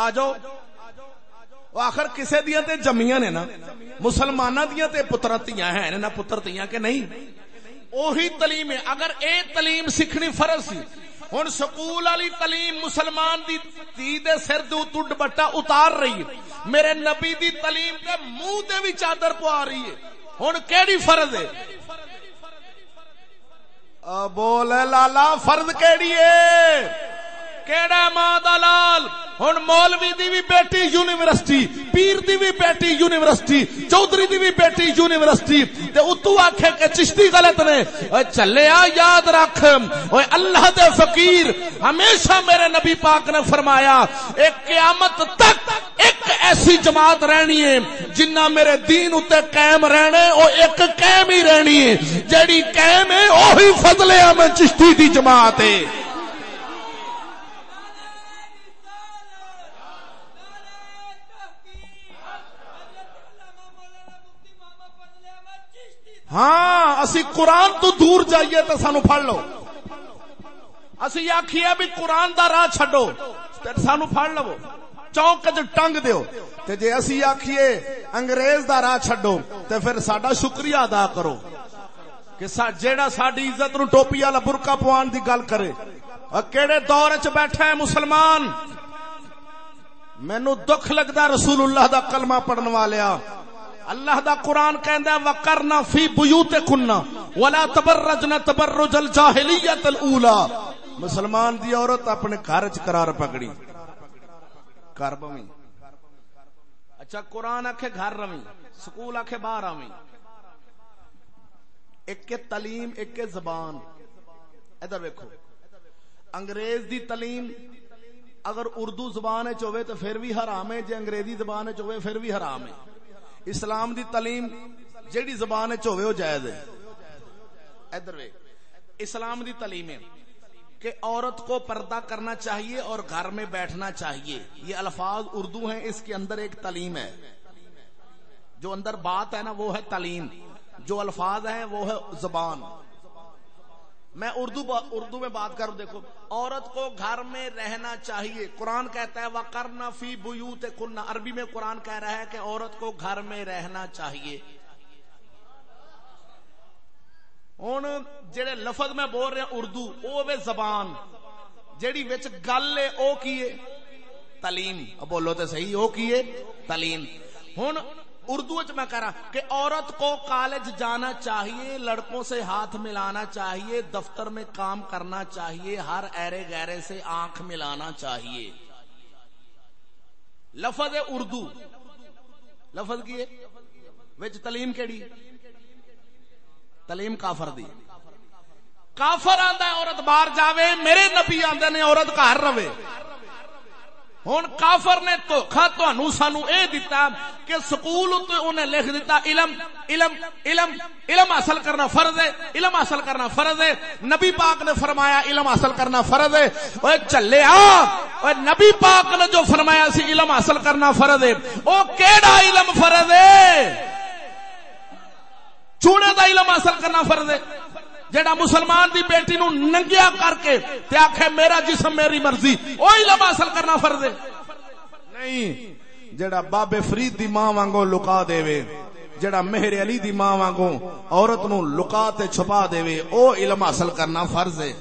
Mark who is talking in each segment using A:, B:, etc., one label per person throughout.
A: آ جاؤ آخر کسے دیاں تے جمیاں نے نا مسلماناں دیاں تے پترتیاں ہیں نا پترتیاں کہ نہیں اوہی تعلیم ہے اگر اے تعلیم سیکھنی فرض سی ہن سکول والی تعلیم مسلمان دی دھی دے سر دے اتوں دوپٹہ اتار رہی ہے میرے نبی دی تعلیم تے منہ تے بھی چادر پوا رہی ہے ہن کیڑی فرض ہے بول لالا فرض کیڑی ہے کیڑا ماں دا لال ہن مولوی دی بھی بیٹی یونیورسٹی پیر دی بھی بیٹی یونیورسٹی چودھری دی بھی بیٹی یونیورسٹی تے اتو آکھے کہ چشتی غلط نے اوے چلیا یاد رکھ اوے اللہ دے فقیر ہمیشہ میرے نبی پاک نے فرمایا ایک قیامت تک ایک ایسی جماعت رہنی ہے جنہ میرے دین اتے قائم رہنے او ایک قائم ہی رہنی ہے جیڑی قائم ہے اوہی فضل احمد چشتی دی جماعت ہے ہاں اسی قرآن تو دور جائیے تو سانو پھڑ لو اسی آکھیے بھی قرآن دا راہ چھڈو تے سانو پھڑ لو چوک وچ ٹنگ دیو تے جے اسی آکھیے انگریز دا راہ چھڈو تے پھر ساڈا شکریہ ادا کرو کہ جیڑا ساڈی عزت نو ٹوپی والا برقع پوان دی گل کرے اور کیڑے دور وچ بیٹھا ہے مسلمان مینوں دکھ لگدا رسول اللہ دا کلمہ پڑھن والیا اللہ دا قرآن کہندا ہے وقرنا فی بیوتکن ولا تبرجن تبرج الجاہلیت الاولی مسلمان دی عورت اپنے گھر وچ قرار پکڑی گھر بویں اچھا قرآن آکھے گھر رویں سکول آکھے باہر آویں ایک کے تعلیم ایک کے زبان ادھر دیکھو انگریز دی تعلیم اگر اردو زبان وچ ہوے تے پھر بھی حرام ہے جے انگریزی زبان وچ ہوے پھر بھی حرام ہے اسلام دی تعلیم جیڑی زبان وچ ہوے او جائز ہے ادھر ویکھ اسلام دی تعلیم ہے کہ عورت کو پردہ کرنا چاہیے اور گھر میں بیٹھنا چاہیے یہ الفاظ اردو ہیں اس کے اندر ایک تعلیم ہے جو اندر بات ہے نا وہ ہے تعلیم جو الفاظ ہیں وہ ہے زبان میں اردو میں بات کروں دیکھو عورت کو گھر میں رہنا چاہیے قرآن کہتا ہے وَقَرْنَ فِي بُيُوتِكُنَّ عربی میں قرآن کہہ رہا ہے کہ عورت کو گھر میں رہنا چاہیے ہن جڑے لفظ میں بول رہے ہیں اردو او وے زبان جیڑی وچ گل ہے او کی ہے تعلیم بولو تے صحیح او کی ہے تعلیم ہن اردو وچ میں کہہ رہا کہ عورت کو کالج جانا چاہیے لڑکوں سے ہاتھ ملانا چاہیے دفتر میں کام کرنا چاہیے ہر ایرے گہرے سے آنکھ ملانا چاہیے لفظ ہے اردو لفظ کی ہے وچ تعلیم کیڑی تعلیم کافر دی کافر آندا ہے عورت باہر جاوے میرے نبی آندے نے عورت گھر رہے ہن کافر نے دھوکھا تانوں سانو اے دتا کہ سکول تے انہیں لکھ دیتا علم علم علم علم حاصل کرنا فرض ہے علم حاصل کرنا فرض ہے نبی پاک نے فرمایا علم حاصل کرنا فرض ہے اوے چلے اوے نبی پاک نے جو فرمایا سی علم حاصل کرنا فرض ہے او کیڑا علم فرض ہے چوڑے دا علم حاصل کرنا فرض ہے جڑا مسلمان دی بیٹی نو ننگیا کر کے تے آکھے میرا جسم میری مرضی او علم حاصل کرنا فرض ہے نہیں جڑا بابے فرید دی ماں وانگو لکا دے وے جڑا مہر علی دی ماں وانگو عورت نو لکا تے چھپا دے وے او علم حاصل کرنا فرض ہے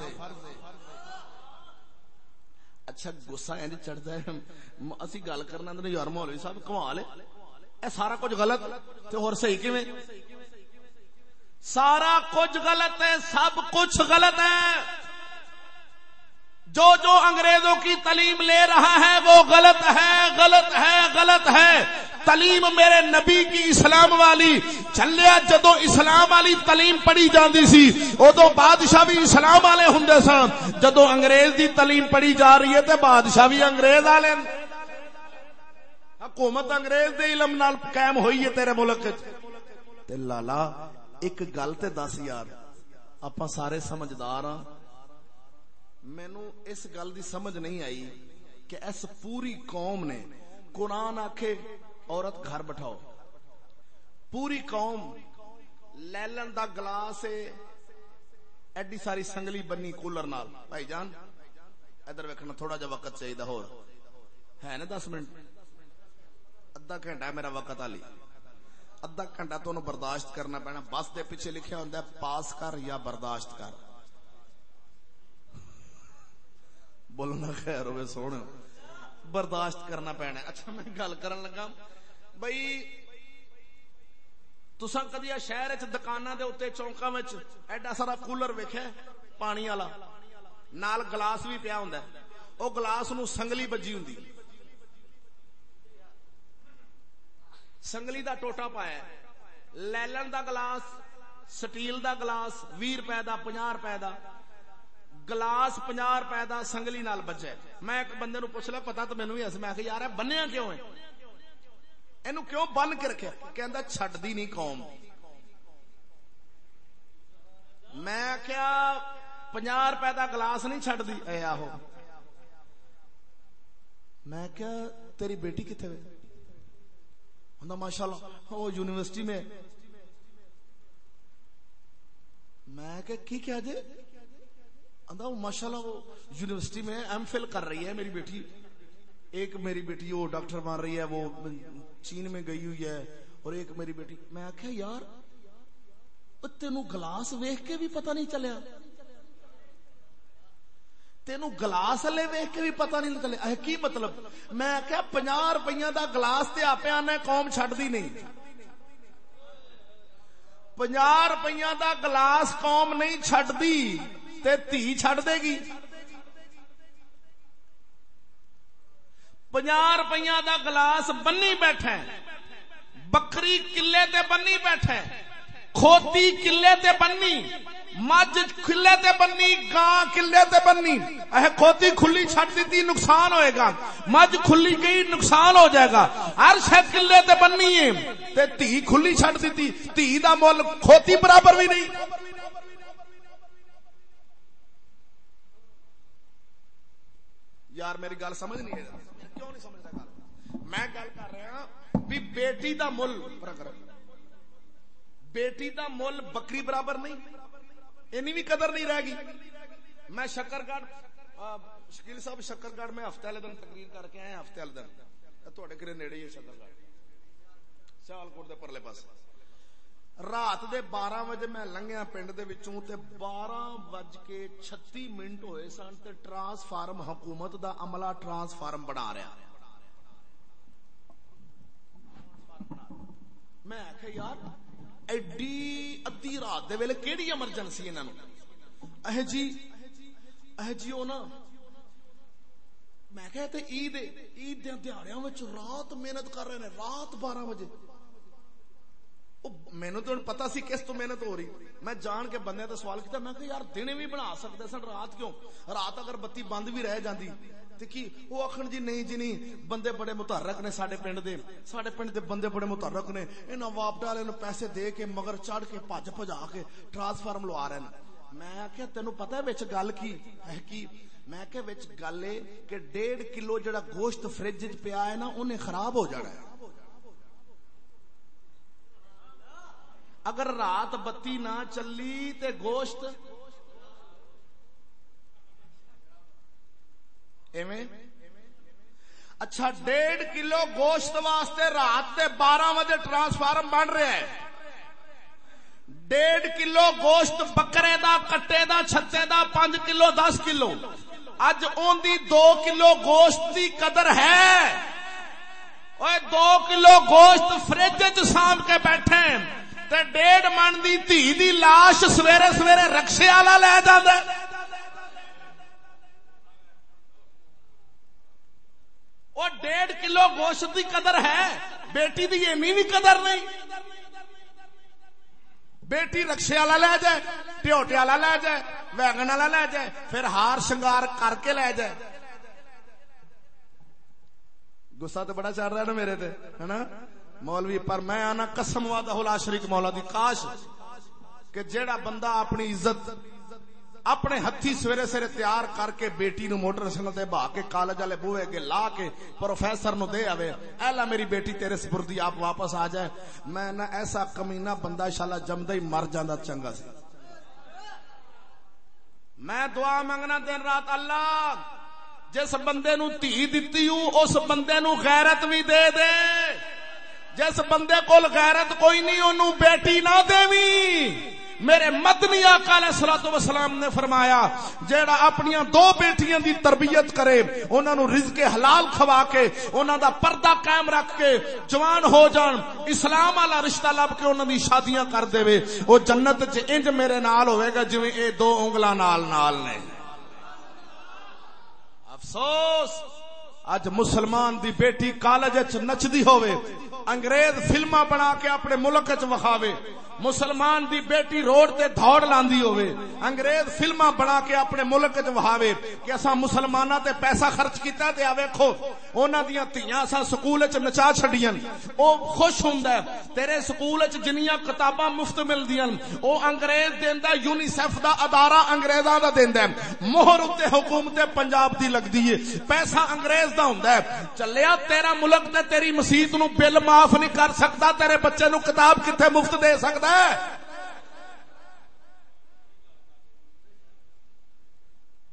A: اچھا غصہ انج چڑھدا ہے اسی گل کرنا تے یار مولوی صاحب کمال ہے اے سارا کچھ غلط تے اور صحیح کیویں سارا کچھ غلط ہے سب کچھ غلط ہے جو جو انگریزوں کی تعلیم لے رہا ہے وہ غلط ہے غلط ہے غلط ہے تعلیم میرے نبی کی اسلام والی چلیا جدو اسلام والی تعلیم پڑھی جاندی سی ادو بادشاہ بھی اسلام والے ہوندے سن جدو انگریز دی تعلیم پڑھی جا رہی ہے تے بادشاہ بھی انگریز والے حکومت انگریز دے علم نال قائم ہوئی ہے تیرے ملک تے لالا ایک گل تے دس یار اپاں سارے سمجھدار ہاں مینوں اس گل دی سمجھ نہیں آئی کہ اس پوری قوم نے قرآن آکھے عورت گھر بٹھاؤ پوری قوم لیلن دا گلاس ایڈی ساری سنگلی بنی کولر نال بھائی جان ادھر ویکھنا تھوڑا جا وقت چاہیے ہور ہے نا 10 منٹ ادھا گھنٹہ ہے میرا وقت علی ادھا گھنٹہ تو برداشت کرنا پینا بس دے پیچھے لکھیا ہوندا ہے پاس کر یا برداشت کر بولنا خیر ہوئے سونے برداشت کرنا پینا. اچھا میں گل کرن لگا بھائی تساں کدی شہر وچ دکاناں دے اوتے چوکاں وچ ایڈا سارا کولر ویکھیا پانی والا نال گلاس بھی پیا ہوندا ہے او گلاس نو سنگلی بجی ہوندی سنگلی دا ٹوٹا پایا ہے لیلن دا گلاس سٹیل دا گلاس 20 روپے دا 50 روپے دا گلاس 50 روپے دا سنگلی نال بجے. میں ایک بندے نو پوچھ لیا پتا تو مینوں بھی اس میں کہ یار بنیا کیوں ہے اینو کیوں بن کے رکھیا کہندا چھڈدی نہیں قوم. میں کیا 50 روپے دا گلاس نہیں چھڈدی اے آہو. میں کیا تیری بیٹی کتنے ہوئے ہوندا ماشاءاللہ وہ یونیورسٹی میں. میں کہ کیا جے ماشاءاللہ وہ یونیورسٹی میں ایم فل کر رہی ہے میری بیٹی. ایک میری بیٹی وہ ڈاکٹر بن رہی ہے وہ چین میں گئی ہوئی ہے اور ایک میری بیٹی. میں آخیا یار تینوں گلاس ویخ کے بھی پتہ نہیں چلیا تینوں گلاس لے ویخ کے بھی پتہ نہیں چلیا کی مطلب. میں آخیا 50 روپیہ دا گلاس تے آپ آنے قوم چھڈ دی نہیں 50 روپیہ دا گلاس قوم نہیں چھڈ دی تے دھی چھڈ دے گی. 50 روپیہ دا گلاس بنی بیٹھا ہے بکری کلے تے بنی بیٹھا ہے کھوتی کلے تے بنی مجھ کلے تے بنی گاں کلے تے بنی. کھوتی کھلی چھڈ دیتی نقصان ہوئے گا مجھ کھلی گئی نقصان ہو جائے گا. ہر شے کلے تے بنی ہے تے دھی کھلی چھڈ دیتی دھی دا مول کھوتی برابر بھی نہیں. یار میری گل سمجھ نہیں ہے کیوں نہیں سمجھتا گل. میں گل کر رہا بھی بیٹی دا مل بیٹی دا مل بکری برابر نہیں اینی بھی قدر نہیں رہ گی. میں شکرگڑھ شکیل صاحب شکرگڑھ میں ہفتے والے دن تقریر کر کے آئے. ہفتے والے دن تھوڑے گھر نیڑے ہی ہے شکرگڑھ سیالکوٹ دے پرلے پاس. رات دے 12 بجے میں لنگیا پنڈ دے وچوں تے 12:36 ہوئے سن تے ٹرانسفارم حکومت دا عملہ ٹرانسفارم بنا رہا. میں آخیا یار ایڈی ادھی رات دے ویلے کیڑی ایمرجنسی انہاں نوں جی او نا. میں کہیا تے عید دے دیہاڑیاں وچ رات محنت کر رہے نے رات 12 بجے. مینوں تو پتا سی کس تو محنت ہو رہی. میں جان کے بندے تے سوال کیتا میں کہ یار دن بھی بنا سکدے سن رات کیوں رات اگر بتی بند بھی رہ جاندی تے کی وہ آکھن جی نہیں بندے بڑے متحرک نے ساڈے پنڈ دے بندے بڑے متحرک نے انہاں واپڈا والے نوں پیسے دے کے مگر چڑھ کے بھج بھجا کے ٹرانسفارم لوا رہے ہیں. میں آخیا تینوں پتہ ہے وچ گل کی ہے کی. میں کہ وچ گل ہے کہ 1.5 کلو جڑا گوشت فریج وچ پیا ہے نا اونے خراب ہو جانا ہے. اگر رات بتی نہ چلی تے گوشت ایویں. اچھا 1.5 کلو گوشت واسطے رات تے 12 بجے ٹرانسفارم بن رہا ہے. 1.5 کلو گوشت بکرے دا کٹے دا چھتے دا 5 کلو 10 کلو اج اون دی 2 کلو گوشت دی قدر ہے. اوے 2 کلو گوشت فریج وچ سام کے بیٹھے تے 1.5 من دی دھی دی لاش سویرے سویرے رکشے والا لے جاندا ہے. او 1.5 کلو گوشت دی قدر ہے بیٹی دی اینی بھی قدر نہیں. بیٹی رکشے والا لے جائے ٹیوٹے والا لے جائے ویگن والا لے جائے پھر ہار شنگار کر کے لے جائے. غصہ تو بڑا چل رہا ہے نا میرے تے ہے نا مولوی. پر میں آنا قسم وعدہ لا شریک مولا دی کاش کہ جیڑا بندہ اپنی عزت اپنے ہتھی سویرے سویرے تیار کر کے بیٹی نو موٹر سائیکل تے بہا کے کالج والے بوئے کے لا کے پروفیسر نو دے آوے ایلا میری بیٹی تیرے سپردی آپ واپس آ جائے. میں نہ ایسا کمینہ بندہ انشاءاللہ جمدا ہی مر جاندا چنگا سی. میں دعا منگنا دن رات اللہ جس بندے نو دھی دتی اس بندے نو غیرت بھی دے دے. جس بندے کول غیرت کوئی نہیں اونوں بیٹی نہ دیویں. میرے مدنی آقا علیہ الصلوۃ والسلام نے فرمایا جیڑا اپنی 2 بیٹیاں دی تربیت کرے انہاں نو رزق حلال کھوا کے انہاں دا پردہ قائم رکھ کے جوان ہو جان اسلام والا رشتہ لب کے انہاں دی شادیاں کر دے او جنت وچ انج میرے نال ہوے گا جویں اے 2 انگلاں نال نے. افسوس اج مسلمان دی بیٹی کالج وچ نچدی ہوے انگریز فلماں بنا کے اپنے ملک وچ وکھاوے. مسلمان دی بیٹی روڈ تے دوڑ لاندی ہوے انگریز فلماں بنا کے اپنے ملک وچ وہاوے کہ اساں مسلماناں تے پیسہ خرچ کیتا تے آ ویکھو انہاں دیاں دھیاں اساں سکول وچ نچا چھڈیاں. او خوش ہوندا ہے تیرے سکول وچ جنیاں کتاباں مفت ملدیاں او انگریز دیندا. یونیسیف دا ادارہ انگریزاں دا دیندا ہے. مہر تے حکومت پنجاب دی لگدی ہے. پیسہ انگریز دا ہوندا ہے. چلیا تیرا ملک تے تیری مسجد نو بل معاف نہیں کر سکتا تیرے بچے نو کتاب کتھے مفت دے سکدا.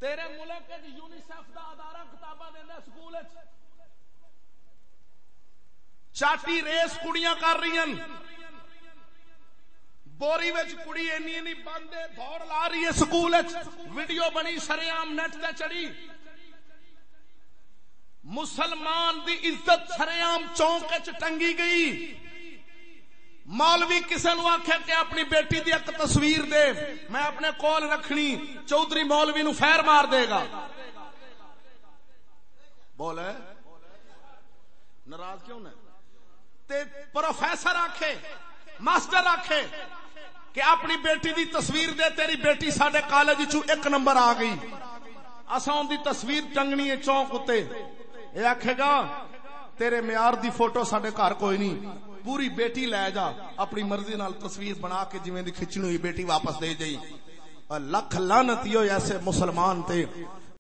A: تیرے ملک یونیسیف دا ادارہ کتاباں دیندا سکول وچ. چاٹی ریس کڑیاں کر رہی ہیں بوری وچ کڑی اینی باندھے دوڑ لا رہی ہے سکول وچ. ویڈیو بنی شریعام نیٹ تے چڑھی. مسلمان دی عزت شریعام چونک وچ ٹنگی گئی. مولوی کسے نو آکھے کہ اپنی بیٹی دی ایک تصویر دے میں اپنے کول رکھنی چودھری مولوی نو فیر مار دے گا. بول ہے ناراض کیوں نے؟ تے پروفیسر آکھے ماسٹر آکھے کہ اپنی بیٹی دی تصویر دے تیری بیٹی ساڈے کالج چوں 1 نمبر آ گئی اساں اون دی تصویر ٹنگنی ہے چوک اتے. اے آکھے گا تیرے معیار دی فوٹو ساڈے گھر کوئی نہیں پوری بیٹی لے جا اپنی مرضی نال تصویر بنا کے جویں دی کھچنی ہوئی بیٹی واپس دے جائی. لکھ لعنت ایسے مسلمان تے